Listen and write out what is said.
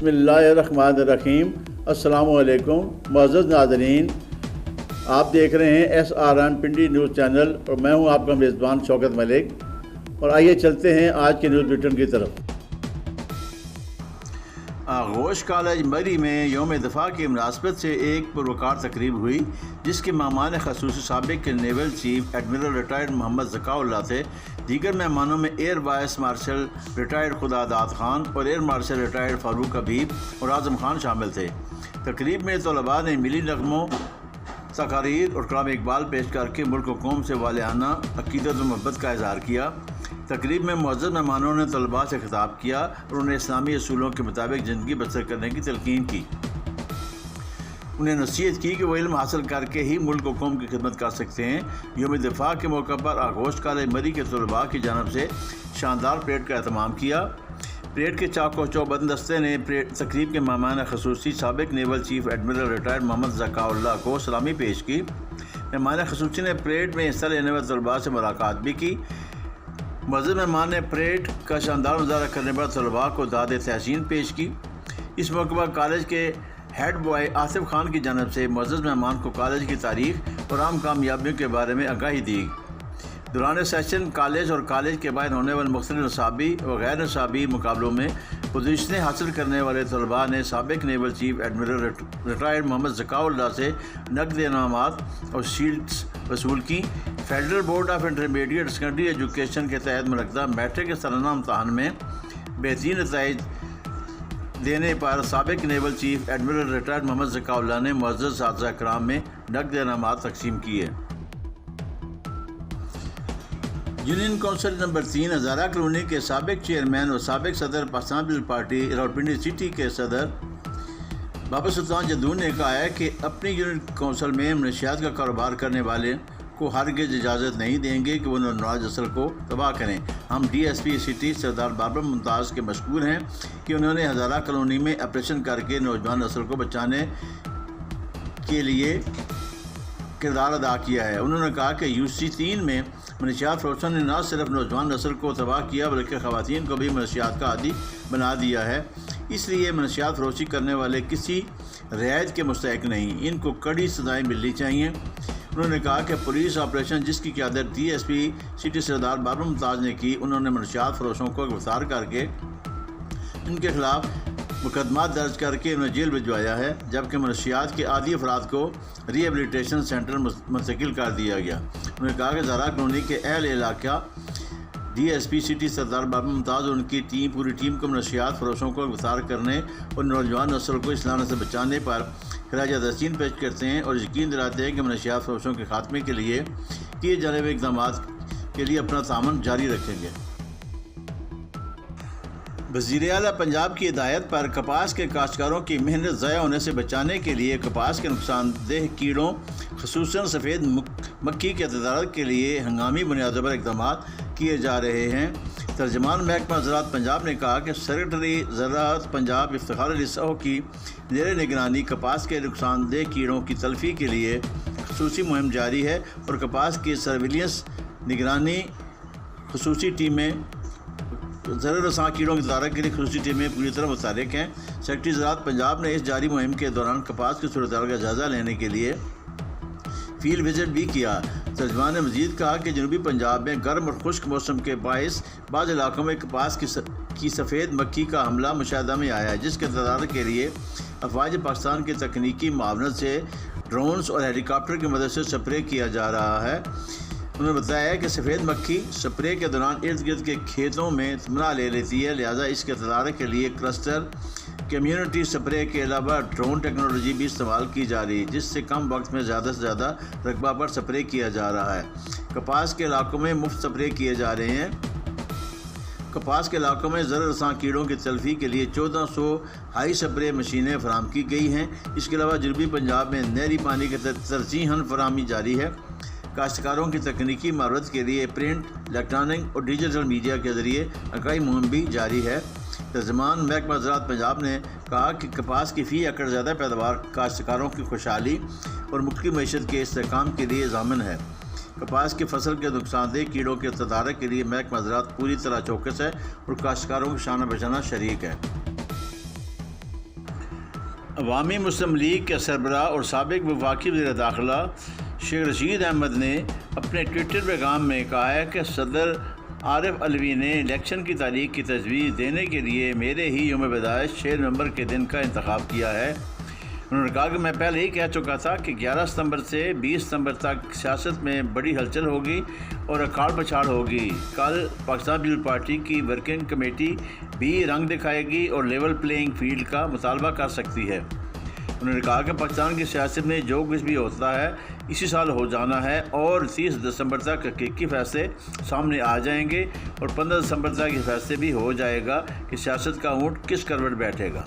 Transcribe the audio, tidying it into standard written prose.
बिस्मिल्लाहिर्रहमानिर्रहीम। अस्सलाम वालेकुम मुअज़्ज़ज़ नाज़रीन, आप देख रहे हैं SRN पिंडी न्यूज़ चैनल और मैं हूं आपका मेज़बान शौकत मलिक। और आइए चलते हैं आज के न्यूज़ बुलेटिन की तरफ। आगोश कॉलेज मरी में यौम दफ़ा की मुनासबत से एक पुरवकार तकरीब हुई, जिसके मेहमान खसूसी साबिक के naval chief admiral retired Mohammad Zakaullah थे। दीगर मेहमानों में air vice marshal retired Khudadad Khan और air marshal retired Farooq Habib और आज़म खान शामिल थे। तकरीब में तलबा ने मिली नग़मों, तकारीर और कलाम इकबाल पेश करके मुल्क और कौम से वालियाना अक़ीदत व मोहब्बत का इज़हार किया। तकरीब में मुअज़्ज़ज़ मेहमानों ने तलबा से खिताब किया और उन्हें इस्लामी असूलों के मुताबिक ज़िंदगी बसर करने की तलकीन की। उन्हें नसीहत की कि वो इल्म हासिल करके ही मुल्क और कौम की खिदमत कर सकते हैं। यौम दिफा के मौके पर आगोश कॉलेज मरी के तलबा की जानब से शानदार परेड का एहतमाम किया। परेड के चाको चौबंद दस्ते ने तकरीब के मेहमान खसूसी साबिक naval chief admiral retired Mohammad Zakaullah को सलामी पेश की। मेहमान खसूसी ने परेड में हिस्सा लेने वाले तलबा से मुलाकात भी की। मुअज़्ज़ज़ मेहमान ने परेड का शानदार मुज़ाहरा करने पर तलबा को दाद तहसीन पेश की। इस मौके पर कॉलेज के हेड बॉय आसिफ खान की जानब से मुअज़्ज़ज़ मेहमान को कॉलेज की तारीख़ और आम कामयाबियों के बारे में आगाही दी। दौरान सेशन कॉलेज और कॉलेज के बाहर होने वाले मुख्तलिफ नसाबी व गैर नसाबी मुकाबलों में पोजीशनें हासिल करने वाले तलबा ने साबिक naval chief admiral retired Mohammad Zakaullah से नकद इनामात और शील्ड्स वसूल की। Federal board of intermediate secondary education के तहत मुनक़्क़दा मैट्रिक के सालाना इम्तहान में बेहतरीन नताइज देने पर साबिक naval chief admiral retired Mohammad Zakaullah ने मुअज़्ज़ज़ साथिया कराम में नकद इनामात तकसीम किए। Union council number 3 Hazara colony के साबिक चेयरमैन और साबिक सदर Pakistan peoples party Rawalpindi city के सदर बाबा सुल्तान जद्दू ने कहा है कि अपनी यूनियन कौंसिल में मनशियात का कारोबार करने वाले को हरगिज़ इजाज़त नहीं देंगे कि वो नौजवान नस्ल को तबाह करें। हम DSP सिटी सरदार बाबर मुमताज़ के मशकूर हैं कि उन्होंने हज़ारा कॉलोनी में ऑपरेशन करके नौजवान नस्ल को बचाने के लिए किरदार अदा किया है। उन्होंने कहा कि UC 3 में मनशियात फरोशों ने न सिर्फ नौजवान नस्ल को तबाह किया बल्कि ख़वातीन को भी मनशियात का आदी बना दिया है। इसलिए मनशियात फरोशी करने वाले किसी रियायत के मुस्तहिक नहीं, इनको कड़ी सज़ाएँ मिलनी चाहिए। उन्होंने कहा कि पुलिस ऑपरेशन जिसकी क़यादत DSP सिटी सरदार बाबर मुमताज़ ने की, उन्होंने मनशियात फरोशों को गिरफ्तार करके इनके खिलाफ मुकदमा दर्ज करके उन्हें जेल भिजवाया है, जबकि मनशियात के आदी अफराद को रिहेबिलिटेशन सेंटर मुंतकिल कर दिया गया। उन्होंने कहा कि हज़ारा कॉलोनी के अहल इलाका DSP सिटी सरदार बाबर मुमताज़ और उनकी पूरी टीम को मनशियात फरोशों को गिरफ्तार करने और नौजवान नस्ल को इस लानत से बचाने पर खराज तहसीन पेश करते हैं और यकीन दिलाते हैं कि मनशियात फरोशों के खात्मे के लिए किए जाने वाले इक़दाम के लिए अपना तामन जारी रखेंगे। वज़ीर आला पंजाब की हिदायत पर कपास के काश्तकारों की मेहनत ज़ाया होने से बचाने के लिए कपास के नुकसानदेह कीड़ों ख़ुसूसन सफ़ेद मक्खी के तदारक के लिए हंगामी बुनियादों पर इक़दाम किए जा रहे हैं। तर्जमान महकमा ज़राअत पंजाब ने कहा कि सेक्रेटरी ज़राअत पंजाब इफ्तिखार अली साहू की ज़ेर निगरानी कपास के नुकसानदेह कीड़ों की तलफ़ी के लिए ख़ुसूसी मुहिम जारी है और कपास की सर्विलियंस निगरानी ख़ुसूसी टीमें ज़र रसां कीड़ों की तदारक के लिए ख़ुसूसी टीमें पूरी तरह मुतहर्रिक हैं। सेक्रेटरी ज़राअत पंजाब ने इस जारी मुहिम के दौरान कपास की सूरत हाल का जायज़ा लेने के लिए फील्ड विजिट भी किया। तर्जमान ने मज़ीद कहा कि जनूबी पंजाब में गर्म और खुश्क मौसम के बायस बाज़ इलाकों में कपास की सफ़ेद मक्खी का हमला मुशाहिदा में आया है, जिसके तदारक के लिए अफवाज पाकिस्तान की तकनीकी मावनत से ड्रोन्स और हेलीकॉप्टर की मदद से स्प्रे किया जा रहा है। उन्होंने बताया कि सफ़ेद मक्खी स्प्रे के दौरान इर्द गिर्द के खेतों में तमन्ना ले लेती है, लिहाजा इसके तदारक के लिए क्लस्टर कम्युनिटी स्प्रे के अलावा ड्रोन टेक्नोलॉजी भी इस्तेमाल की जा रही है, जिससे कम वक्त में ज़्यादा से ज़्यादा रकबा पर स्प्रे किया जा रहा है। कपास के इलाकों में मुफ्त स्प्रे किए जा रहे हैं। कपास के इलाकों में ज़र रसां कीड़ों की तलफ़ी के लिए 1400 हाई स्प्रे मशीनें फराहम की गई हैं। इसके अलावा जनूबी पंजाब में नहरी पानी की तरजीहन फराहमी जारी है। काश्तकारों की तकनीकी महारत के लिए प्रिंट, इलेक्ट्रॉनिक और डिजिटल मीडिया के ज़रिए आगाही मुहिम भी जारी है। तर्जमान महकमा ज़राअत पंजाब ने कहा कि कपास की फ़ी एकड़ ज़्यादा पैदावार काश्तकारों की खुशहाली और मुल्की मईशत के इस्तेहकाम के लिए ज़ामिन है। कपास की फसल के नुकसानदेह कीड़ों के तदारक के लिए महकमा ज़राअत पूरी तरह चौकस है और काश्तकारों की शान बचाना शरीक है। عوامی مسلم لیگ کے سربراہ اور سابق وفاقی وزیر داخلہ شیخ رشید احمد نے اپنے ٹویٹر پیغام میں کہا ہے کہ صدر عارف علوی نے الیکشن کی تاریخ کی تجویز دینے کے لیے میرے ہی یوم پیدائش 6 نومبر کے دن کا انتخاب کیا ہے۔ انہوں نے کہا کہ میں پہلے ہی کہہ چکا تھا کہ 11 ستمبر سے 20 ستمبر تک سیاست میں بڑی ہلچل ہوگی اور اکھاڑ پچھاڑ ہوگی۔ کل پاکستان پیپلز پارٹی کی ورکنگ کمیٹی بھی رنگ دکھائے گی اور لیول پلینگ فیلڈ کا مطالبہ کر سکتی ہے۔ انہوں نے کہا کہ پاکستان کی سیاست میں جو کچھ بھی ہوتا ہے اسی سال ہو جانا ہے اور 30 دسمبر تک حقیقی فیصلے سامنے آ جائیں گے اور 15 دسمبر تک یہ فیصلے بھی ہو جائے گا کہ سیاست کا اونٹ کس کروٹ بیٹھے گا۔